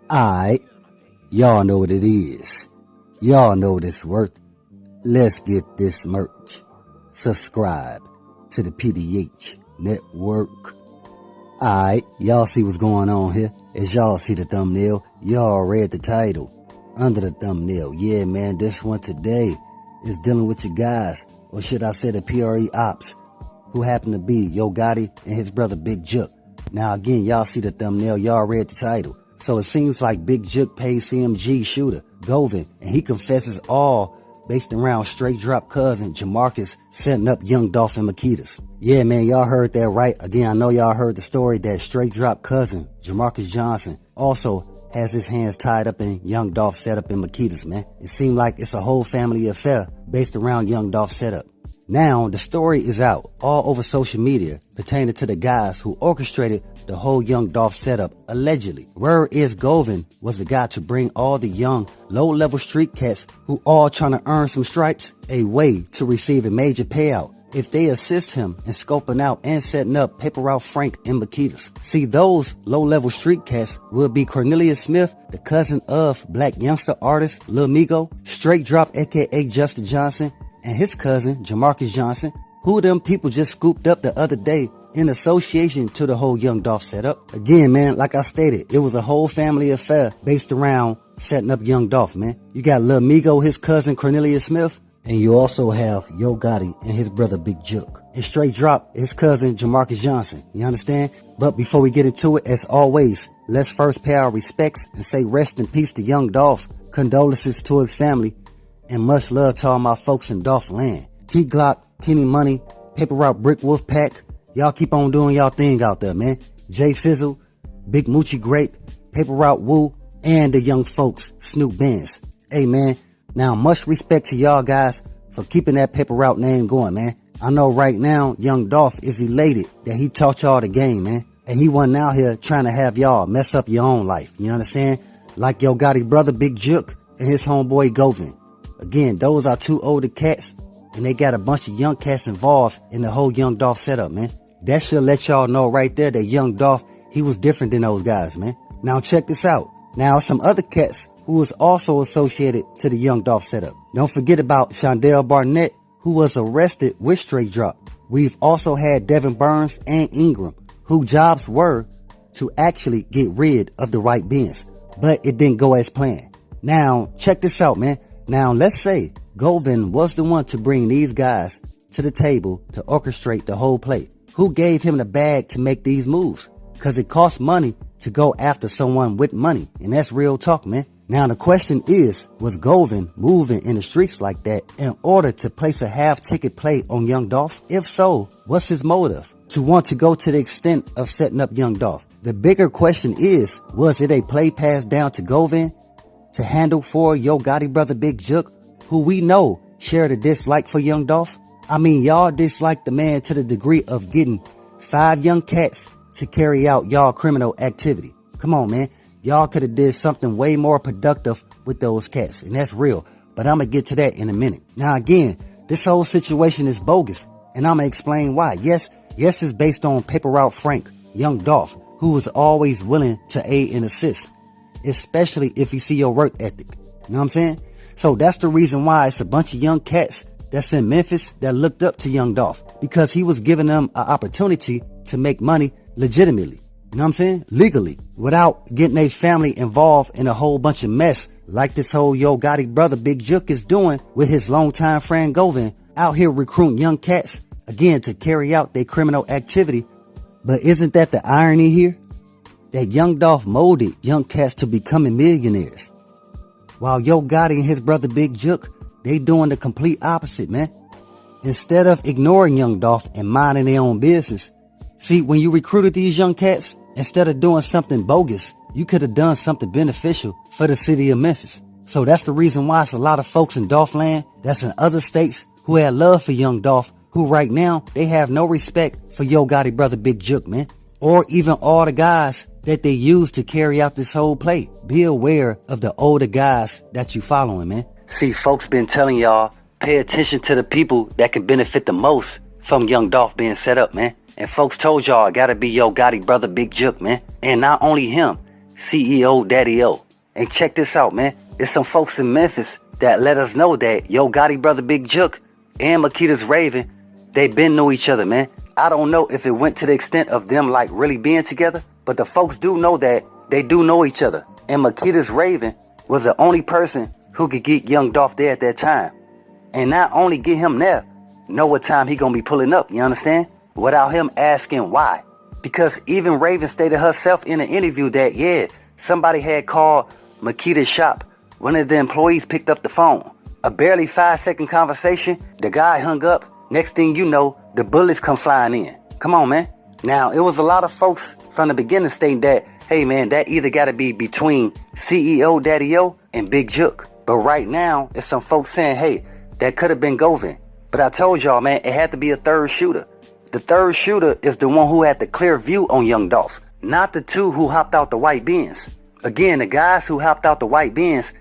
Alright, y'all know what it is. Y'all know what it's worth. Let's get this merch. Subscribe to the PDH Network. Alright, y'all see what's going on here. As y'all see the thumbnail, y'all read the title. Under the thumbnail, yeah man, this one today is dealing with your guys, or should I say the PRE ops, who happen to be Yo Gotti and his brother Big Jook. Now again, y'all see the thumbnail, y'all read the title. So it seems like Big Jook Paid CMG shooter, Govan, and he confesses all based around Str8 Dropp cousin JaMarcus setting up Young Dolph N Makedas. Yeah man, y'all heard that right. Again, I know y'all heard the story that Str8 Dropp cousin JaMarcus Johnson also has his hands tied up in Young Dolph setup in Makedas, man. It seemed like it's a whole family affair based around Young Dolph setup. Now, the story is out all over social media pertaining to the guys who orchestrated the whole Young Dolph setup, allegedly. Word is Govan was the guy to bring all the young, low-level street cats who all trying to earn some stripes a way to receive a major payout if they assist him in scoping out and setting up Paper Route Frank and Makedas. See, those low-level street cats will be Cornelius Smith, the cousin of black youngster artist Lil Migo, Str8 Dropp aka Justin Johnson, and his cousin JaMarcus Johnson, who them people just scooped up the other day in association to the whole Young Dolph setup. Again, man, like I stated, it was a whole family affair based around setting up Young Dolph, man. You got Lil Migo, his cousin Cornelius Smith, and you also have Yo Gotti and his brother Big Jook. And Str8 Dropp, his cousin JaMarcus Johnson. You understand? But before we get into it, as always, let's first pay our respects and say rest in peace to Young Dolph. Condolences to his family. And much love to all my folks in Dolph land. T Glock, Kenny Money, Paper Route Brick Wolf Pack. Y'all keep on doing y'all thing out there, man. J Fizzle, Big Moochie Grape, Paper Route Woo, and the young folks, Snoop Benz. Hey, man. Now, much respect to y'all guys for keeping that Paper Route name going, man. I know right now, Young Dolph is elated that he taught y'all the game, man. And he wasn't out here trying to have y'all mess up your own life. You understand? Like Yo Gotti brother Big Jook and his homeboy Govan. Again, those are two older cats, and they got a bunch of young cats involved in the whole Young Dolph setup, man. That should let y'all know right there that Young Dolph, he was different than those guys, man. Now check this out. Now some other cats who was also associated to the Young Dolph setup. Don't forget about Shondell Barnett, who was arrested with Str8 Dropp. We've also had Devin Burns and Ingram, whose jobs were to actually get rid of the right bins, but it didn't go as planned. Now check this out, man. Now, let's say Govan was the one to bring these guys to the table to orchestrate the whole play. Who gave him the bag to make these moves? Because it costs money to go after someone with money. And that's real talk, man. Now, the question is, was Govan moving in the streets like that in order to place a half-ticket play on Young Dolph? If so, what's his motive? To want to go to the extent of setting up Young Dolph. The bigger question is, was it a play passed down to Govan to handle for Yo Gotti brother Big Jook, who we know shared a dislike for Young Dolph? I mean, y'all dislike the man to the degree of getting 5 young cats to carry out y'all criminal activity. Come on, man. Y'all could have did something way more productive with those cats, and that's real. But I'm going to get to that in a minute. Now, again, this whole situation is bogus, and I'm going to explain why. Yes, it's based on Paper Route Frank, Young Dolph, who was always willing to aid and assist, especially if you see your work ethic. You know what I'm saying? So that's the reason why it's a bunch of young cats that's in Memphis that looked up to Young Dolph, because he was giving them an opportunity to make money legitimately. You know what I'm saying? Legally, without getting their family involved in a whole bunch of mess like this whole Yo Gotti brother Big Jook is doing with his longtime friend Govan, out here recruiting young cats, again, to carry out their criminal activity. But isn't that the irony here? That Young Dolph molded young cats to becoming millionaires, while Yo Gotti and his brother Big Jook, they doing the complete opposite, man. Instead of ignoring Young Dolph and minding their own business. See, when you recruited these young cats, instead of doing something bogus, you could have done something beneficial for the city of Memphis. So that's the reason why it's a lot of folks in Dolph land that's in other states who had love for Young Dolph, who right now, they have no respect for Yo Gotti brother Big Jook, man. Or even all the guys that they use to carry out this whole play. Be aware of the older guys that you following, man. See, folks been telling y'all, pay attention to the people that can benefit the most from Young Dolph being set up, man. And folks told y'all, gotta be Yo Gotti brother Big Jook, man. And not only him, CEO Daddy O. And check this out, man. There's some folks in Memphis that let us know that Yo Gotti brother Big Jook and Makedas Raven, they been know each other, man. I don't know if it went to the extent of them like really being together, but the folks do know that they do know each other. And Makedas Raven was the only person who could get Young Dolph there at that time. And not only get him there, know what time he gonna be pulling up, you understand? Without him asking why. Because even Raven stated herself in an interview that, yeah, somebody had called Makedas' shop. One of the employees picked up the phone. A barely 5-second conversation, the guy hung up. Next thing you know, the bullets come flying in. Come on, man. Now, it was a lot of folks from the beginning stating that, hey, man, that either got to be between CEO Daddy O and Big Jook. But right now, it's some folks saying, hey, that could have been Govan. But I told y'all, man, it had to be a third shooter. The third shooter is the one who had the clear view on Young Dolph, not the two who hopped out the white Benz. Again, the guys who hopped out the white Benz,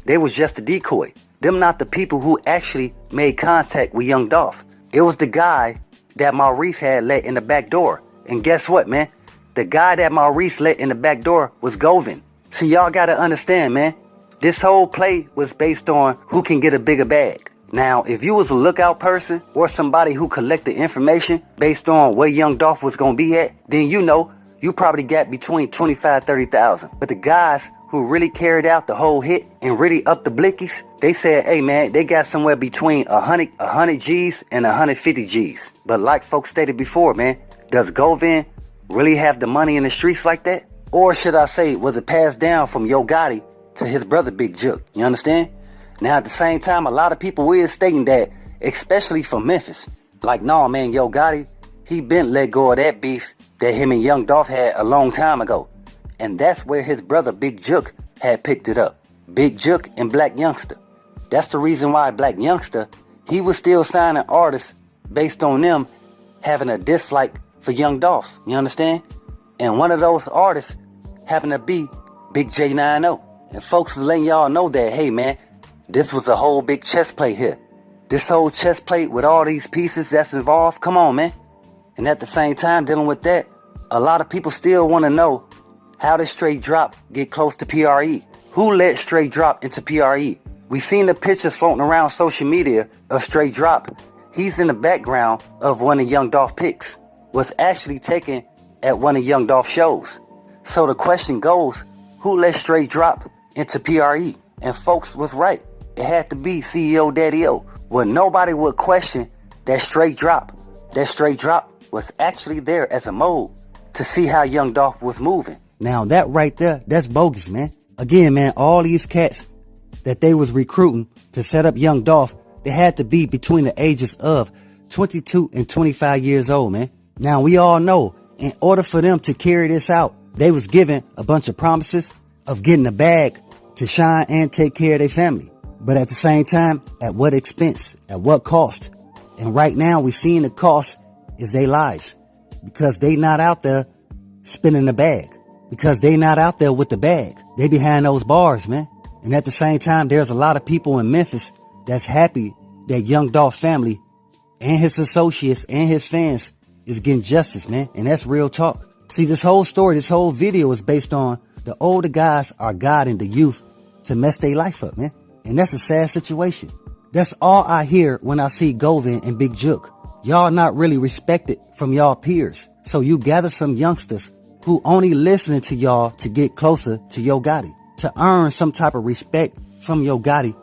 they was just a decoy. Them not the people who actually made contact with Young Dolph. It was the guy that Maurice had let in the back door. And guess what, man? The guy that Maurice let in the back door was Govan. See, y'all gotta understand, man. This whole play was based on who can get a bigger bag. Now, if you was a lookout person or somebody who collected information based on where Young Dolph was gonna be at, then you know, you probably got between 25, 30,000. But the guys who really carried out the whole hit and really upped the blickies, they said, hey man, they got somewhere between 100 G's and 150 G's. But like folks stated before, man, does Govan really have the money in the streets like that? Or should I say, was it passed down from Yo Gotti to his brother Big Jook? You understand? Now at the same time, a lot of people is stating that, especially from Memphis, like, nah man, Yo Gotti, he been let go of that beef that him and Young Dolph had a long time ago. And that's where his brother Big Jook had picked it up. Big Jook and Black Youngster. That's the reason why Black Youngster, he was still signing artists based on them having a dislike for Young Dolph. You understand? And one of those artists happened to be Big J90. And folks is letting y'all know that, hey man, this was a whole big chess play here. This whole chess play with all these pieces that's involved, come on man. And at the same time, dealing with that, a lot of people still want to know, how did Str8 Dropp get close to PRE? Who let Str8 Dropp into PRE? We seen the pictures floating around social media of Str8 Dropp. He's in the background of one of Young Dolph pics. Was actually taken at one of Young Dolph shows. So the question goes, who let Str8 Dropp into PRE? And folks was right. It had to be CEO Daddy O. Well, nobody would question that Str8 Dropp was actually there as a mode to see how Young Dolph was moving. Now that right there, that's bogus, man. Again, man, all these cats that they was recruiting to set up Young Dolph, they had to be between the ages of 22 and 25 years old, man. Now we all know, in order for them to carry this out, they was given a bunch of promises of getting a bag to shine and take care of their family. But at the same time, at what expense? At what cost? And right now we seeing the cost is their lives. Because they not out there spinning the bag. Because they not out there with the bag. They behind those bars, man. And at the same time, there's a lot of people in Memphis that's happy that Young Dolph family and his associates and his fans is getting justice, man. And that's real talk. See, this whole story, this whole video is based on the older guys are guiding the youth to mess their life up, man. And that's a sad situation. That's all I hear when I see Govan and Big Jook. Y'all not really respected from y'all peers. So you gather some youngsters who only listening to y'all to get closer to Yo Gotti, to earn some type of respect from Yo Gotti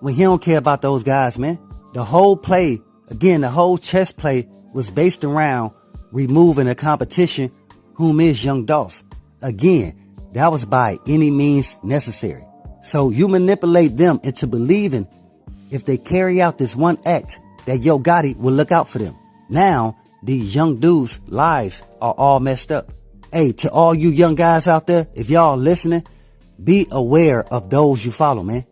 when he don't care about those guys, man. The whole play, again, the whole chess play was based around removing a competition whom is Young Dolph. Again, that was by any means necessary. So you manipulate them into believing if they carry out this one act that Yo Gotti will look out for them. Now, these young dudes' lives are all messed up. Hey, to all you young guys out there, if y'all listening, be aware of those you follow, man.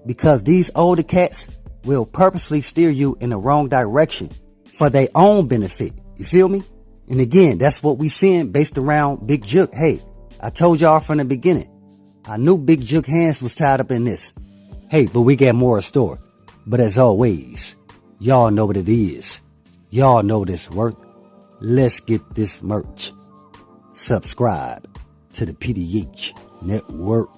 Because these older cats will purposely steer you in the wrong direction for their own benefit. You feel me? And again, that's what we seeing based around Big Jook. Hey, I told y'all from the beginning, I knew Big Jook hands was tied up in this. Hey, but we got more in store. But as always, y'all know what it is. Y'all know this worth. Let's get this merch. Subscribe to the PDH Network.